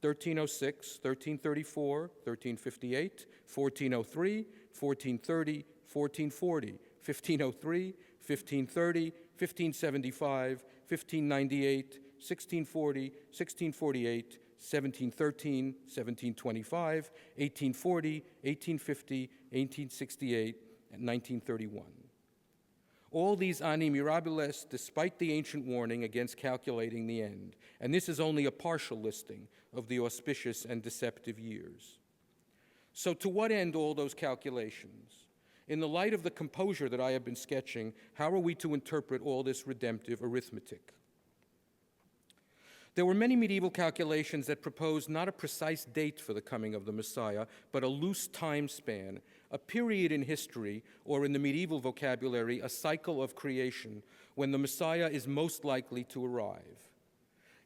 1306, 1334, 1358, 1403, 1430, 1440, 1503, 1530, 1575, 1598, 1640, 1648, 1713, 1725, 1840, 1850, 1868, and 1931. All these ani mirabiles, despite the ancient warning against calculating the end, and this is only a partial listing of the auspicious and deceptive years. So to what end all those calculations? In the light of the composure that I have been sketching, how are we to interpret all this redemptive arithmetic? There were many medieval calculations that proposed not a precise date for the coming of the Messiah, but a loose time span, a period in history, or in the medieval vocabulary, a cycle of creation, when the Messiah is most likely to arrive.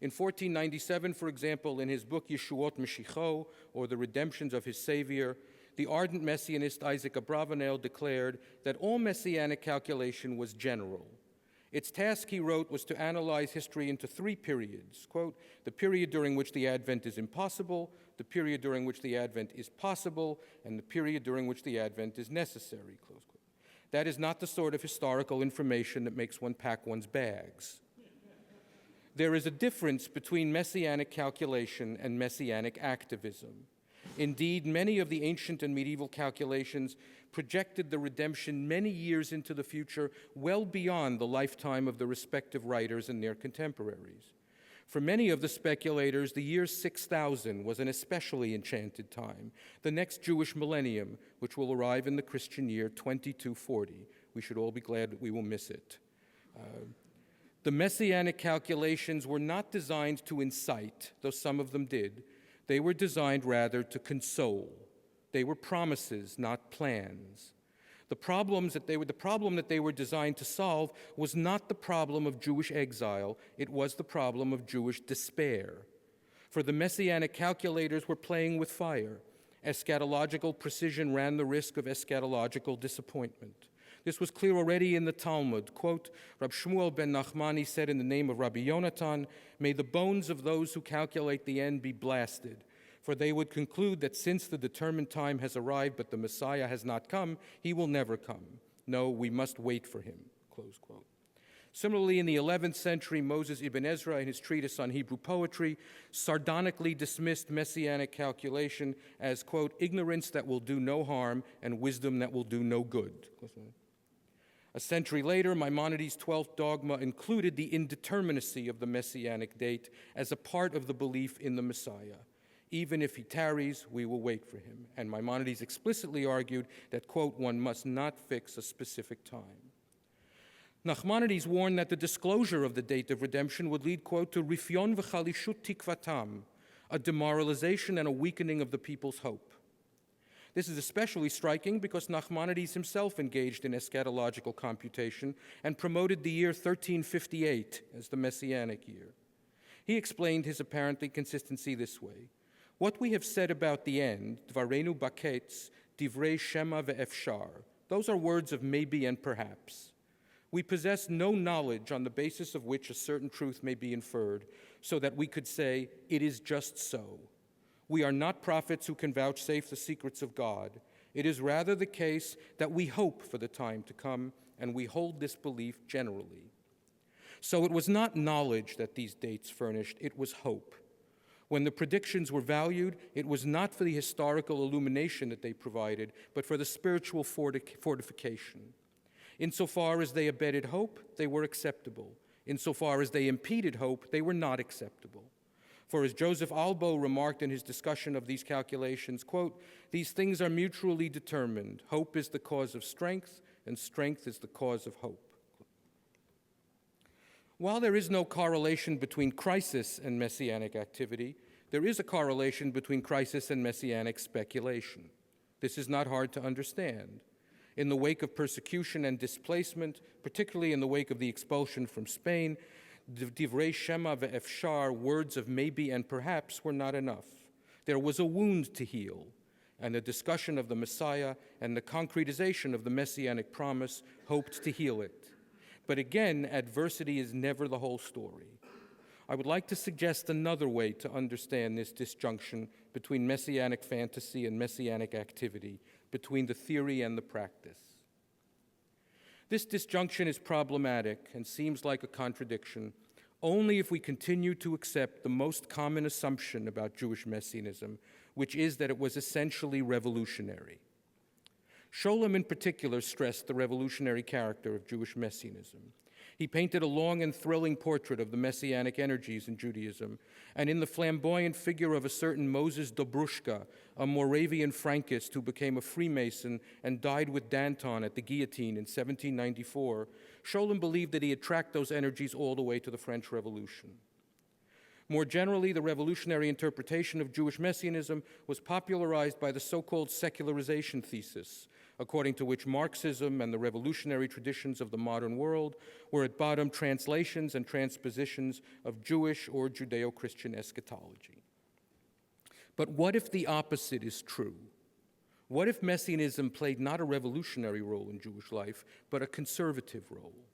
In 1497, for example, in his book Yeshuot Mashicho, or The Redemptions of His Savior, the ardent Messianist Isaac Abravanel declared that all Messianic calculation was general. Its task, he wrote, was to analyze history into three periods. Quote, the period during which the Advent is impossible, the period during which the Advent is possible, and the period during which the Advent is necessary, close quote. That is not the sort of historical information that makes one pack one's bags. There is a difference between Messianic calculation and Messianic activism. Indeed, many of the ancient and medieval calculations projected the redemption many years into the future, well beyond the lifetime of the respective writers and their contemporaries. For many of the speculators, the year 6000 was an especially enchanted time, the next Jewish millennium, which will arrive in the Christian year 2240. We should all be glad that we will miss it. The Messianic calculations were not designed to incite, though some of them did. They were designed rather to console. They were promises, not plans. The problem that they were designed to solve was not the problem of Jewish exile, it was the problem of Jewish despair. For the Messianic calculators were playing with fire. Eschatological precision ran the risk of eschatological disappointment. This was clear already in the Talmud. Quote, Rab Shmuel ben Nachmani said in the name of Rabbi Yonatan, "May the bones of those who calculate the end be blasted, for they would conclude that since the determined time has arrived but the Messiah has not come, he will never come. No, we must wait for him." Close quote. Similarly, in the 11th century, Moses ibn Ezra, in his treatise on Hebrew poetry, sardonically dismissed Messianic calculation as, quote, ignorance that will do no harm and wisdom that will do no good. A century later, Maimonides' 12th dogma included the indeterminacy of the Messianic date as a part of the belief in the Messiah. Even if he tarries, we will wait for him. And Maimonides explicitly argued that, quote, one must not fix a specific time. Nachmanides warned that the disclosure of the date of redemption would lead, quote, to rifyon v'chalishut tikvatam, a demoralization and a weakening of the people's hope. This is especially striking because Nachmanides himself engaged in eschatological computation and promoted the year 1358 as the Messianic year. He explained his apparent inconsistency this way. What we have said about the end, dvarenu baketz, divrei shema ve'efshar, those are words of maybe and perhaps. We possess no knowledge on the basis of which a certain truth may be inferred, so that we could say, it is just so. We are not prophets who can vouchsafe the secrets of God. It is rather the case that we hope for the time to come, and we hold this belief generally. So it was not knowledge that these dates furnished, it was hope. When the predictions were valued, it was not for the historical illumination that they provided, but for the spiritual fortification. Insofar as they abetted hope, they were acceptable. Insofar as they impeded hope, they were not acceptable. For as Joseph Albo remarked in his discussion of these calculations, quote, these things are mutually determined. Hope is the cause of strength, and strength is the cause of hope. While there is no correlation between crisis and Messianic activity, there is a correlation between crisis and Messianic speculation. This is not hard to understand. In the wake of persecution and displacement, particularly in the wake of the expulsion from Spain, divrei shema ve'efshar, words of maybe and perhaps, were not enough. There was a wound to heal, and the discussion of the Messiah and the concretization of the Messianic promise hoped to heal it. But again, adversity is never the whole story. I would like to suggest another way to understand this disjunction between Messianic fantasy and Messianic activity, between the theory and the practice. This disjunction is problematic and seems like a contradiction only if we continue to accept the most common assumption about Jewish Messianism, which is that it was essentially revolutionary. Scholem in particular stressed the revolutionary character of Jewish Messianism. He painted a long and thrilling portrait of the Messianic energies in Judaism, and in the flamboyant figure of a certain Moses Dobrushka, a Moravian Frankist who became a Freemason and died with Danton at the guillotine in 1794, Scholem believed that he had tracked those energies all the way to the French Revolution. More generally, the revolutionary interpretation of Jewish Messianism was popularized by the so-called secularization thesis, according to which Marxism and the revolutionary traditions of the modern world were at bottom translations and transpositions of Jewish or Judeo-Christian eschatology. But what if the opposite is true? What if Messianism played not a revolutionary role in Jewish life, but a conservative role?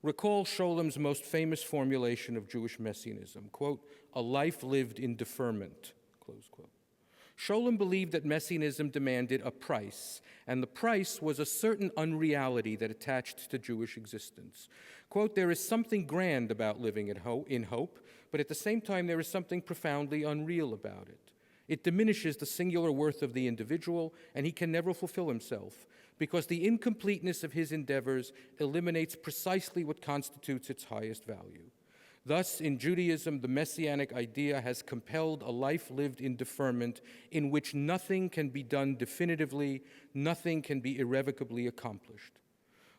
Recall Scholem's most famous formulation of Jewish Messianism, quote, "a life lived in deferment," close quote. Scholem believed that Messianism demanded a price, and the price was a certain unreality that attached to Jewish existence. Quote, "There is something grand about living in hope, but at the same time there is something profoundly unreal about it. It diminishes the singular worth of the individual, and he can never fulfill himself, because the incompleteness of his endeavors eliminates precisely what constitutes its highest value. Thus, in Judaism, the Messianic idea has compelled a life lived in deferment in which nothing can be done definitively, nothing can be irrevocably accomplished.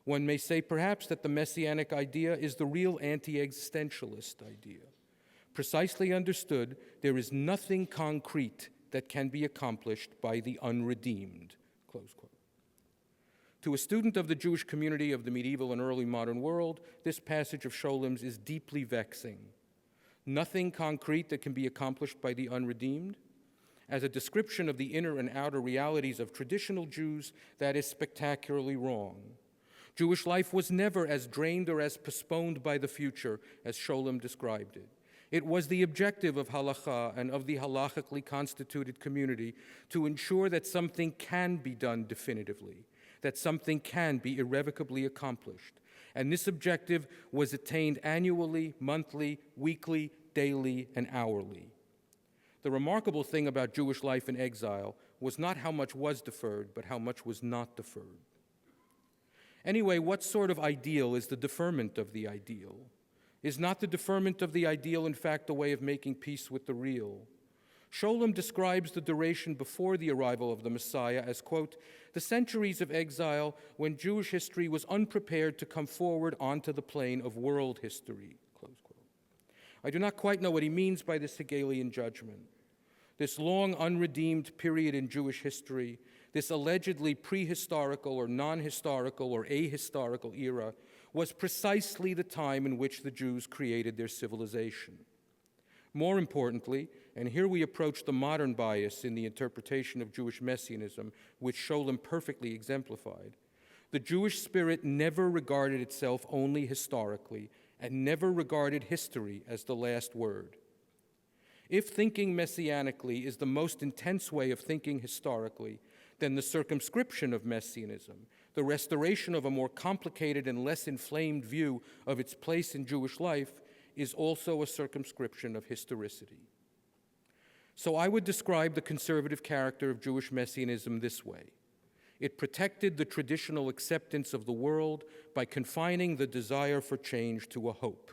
One may say perhaps that the Messianic idea is the real anti-existentialist idea. Precisely understood, there is nothing concrete that can be accomplished by the unredeemed," close quote. To a student of the Jewish community of the medieval and early modern world, this passage of Scholem's is deeply vexing. Nothing concrete that can be accomplished by the unredeemed? As a description of the inner and outer realities of traditional Jews, that is spectacularly wrong. Jewish life was never as drained or as postponed by the future as Scholem described it. It was the objective of halakha and of the halachically constituted community to ensure that something can be done definitively, that something can be irrevocably accomplished. And this objective was attained annually, monthly, weekly, daily, and hourly. The remarkable thing about Jewish life in exile was not how much was deferred, but how much was not deferred. Anyway, what sort of ideal is the deferment of the ideal? Is not the deferment of the ideal, in fact, a way of making peace with the real? Scholem describes the duration before the arrival of the Messiah as, quote, "the centuries of exile when Jewish history was unprepared to come forward onto the plane of world history," close quote. I do not quite know what he means by this Hegelian judgment. This long unredeemed period in Jewish history, this allegedly prehistorical or non-historical or ahistorical era, was precisely the time in which the Jews created their civilization. More importantly, and here we approach the modern bias in the interpretation of Jewish Messianism, which Scholem perfectly exemplified, the Jewish spirit never regarded itself only historically and never regarded history as the last word. If thinking messianically is the most intense way of thinking historically, then the circumscription of Messianism, the restoration of a more complicated and less inflamed view of its place in Jewish life, is also a circumscription of historicity. So I would describe the conservative character of Jewish Messianism this way. It protected the traditional acceptance of the world by confining the desire for change to a hope.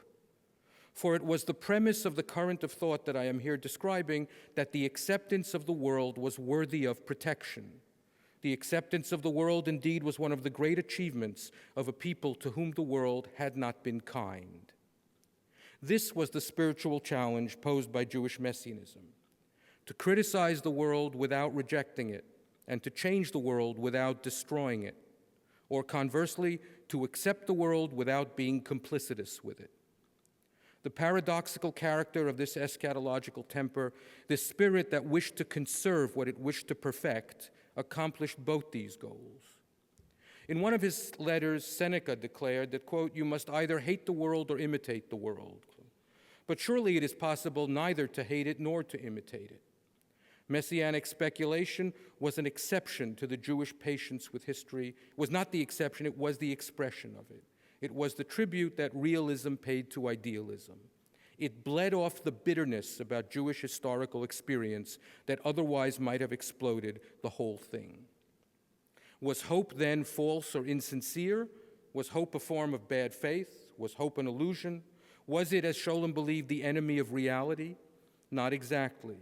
For it was the premise of the current of thought that I am here describing that the acceptance of the world was worthy of protection. The acceptance of the world, indeed, was one of the great achievements of a people to whom the world had not been kind. This was the spiritual challenge posed by Jewish Messianism: to criticize the world without rejecting it, and to change the world without destroying it. or conversely, to accept the world without being complicitous with it. The paradoxical character of this eschatological temper, this spirit that wished to conserve what it wished to perfect, accomplished both these goals. In one of his letters, Seneca declared that, quote, "You must either hate the world or imitate the world." But surely it is possible neither to hate it nor to imitate it. Messianic speculation was an exception to the Jewish patience with history. It was not the exception, it was the expression of it. It was the tribute that realism paid to idealism. It bled off the bitterness about Jewish historical experience that otherwise might have exploded the whole thing. Was hope then false or insincere? Was hope a form of bad faith? Was hope an illusion? Was it, as Scholem believed, the enemy of reality? Not exactly.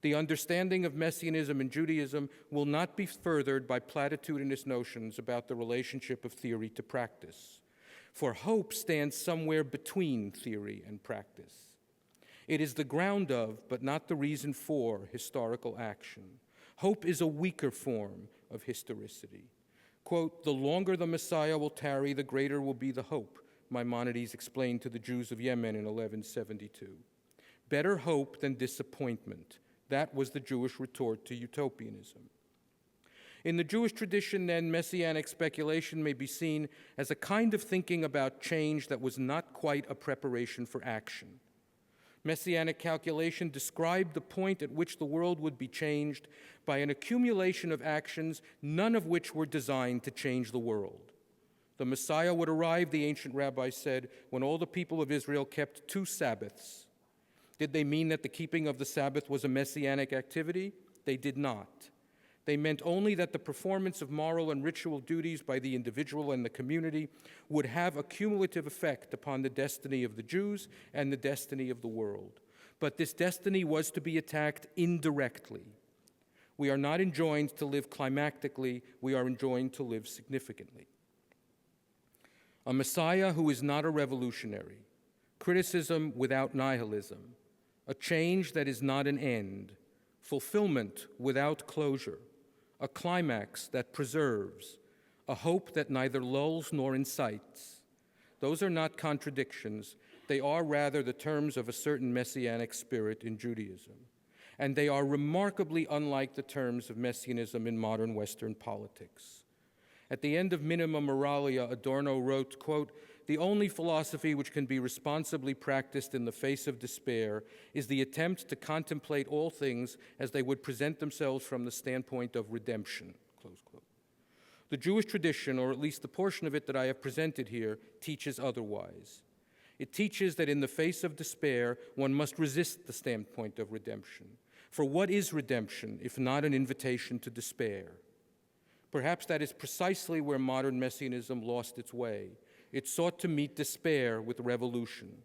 The understanding of Messianism and Judaism will not be furthered by platitudinous notions about the relationship of theory to practice. For hope stands somewhere between theory and practice. It is the ground of, but not the reason for, historical action. Hope is a weaker form of historicity. Quote, "The longer the Messiah will tarry, the greater will be the hope," Maimonides explained to the Jews of Yemen in 1172. Better hope than disappointment. That was the Jewish retort to utopianism. In the Jewish tradition, then, Messianic speculation may be seen as a kind of thinking about change that was not quite a preparation for action. Messianic calculation described the point at which the world would be changed by an accumulation of actions, none of which were designed to change the world. The Messiah would arrive, the ancient rabbis said, when all the people of Israel kept 2 Sabbaths. Did they mean that the keeping of the Sabbath was a messianic activity? They did not. They meant only that the performance of moral and ritual duties by the individual and the community would have a cumulative effect upon the destiny of the Jews and the destiny of the world. But this destiny was to be attacked indirectly. We are not enjoined to live climactically, we are enjoined to live significantly. A Messiah who is not a revolutionary, criticism without nihilism, a change that is not an end, fulfillment without closure, a climax that preserves, a hope that neither lulls nor incites. Those are not contradictions. They are rather the terms of a certain messianic spirit in Judaism. And they are remarkably unlike the terms of messianism in modern Western politics. At the end of Minima Moralia, Adorno wrote, quote, "The only philosophy which can be responsibly practiced in the face of despair is the attempt to contemplate all things as they would present themselves from the standpoint of redemption," close quote. The Jewish tradition, or at least the portion of it that I have presented here, teaches otherwise. It teaches that in the face of despair, one must resist the standpoint of redemption. For what is redemption if not an invitation to despair? Perhaps that is precisely where modern messianism lost its way. It sought to meet despair with revolution.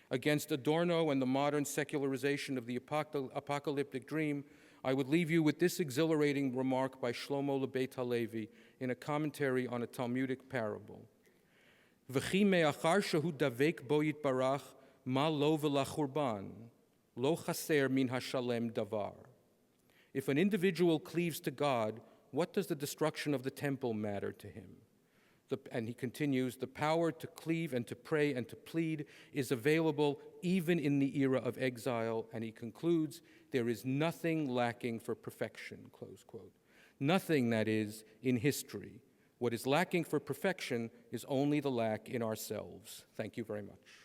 Against Adorno and the modern secularization of the apocalyptic dream, I would leave you with this exhilarating remark by Shlomo Lebeit Halevi in a commentary on a Talmudic parable. V'chi me'achar shehu davek bo yitbarach ma lo v'lachurban, lo chaser min hashalem davar. If an individual cleaves to God, what does the destruction of the temple matter to him? And he continues, the power to cleave and to pray and to plead is available even in the era of exile. And he concludes, there is nothing lacking for perfection, close quote. Nothing, that is, in history. What is lacking for perfection is only the lack in ourselves. Thank you very much.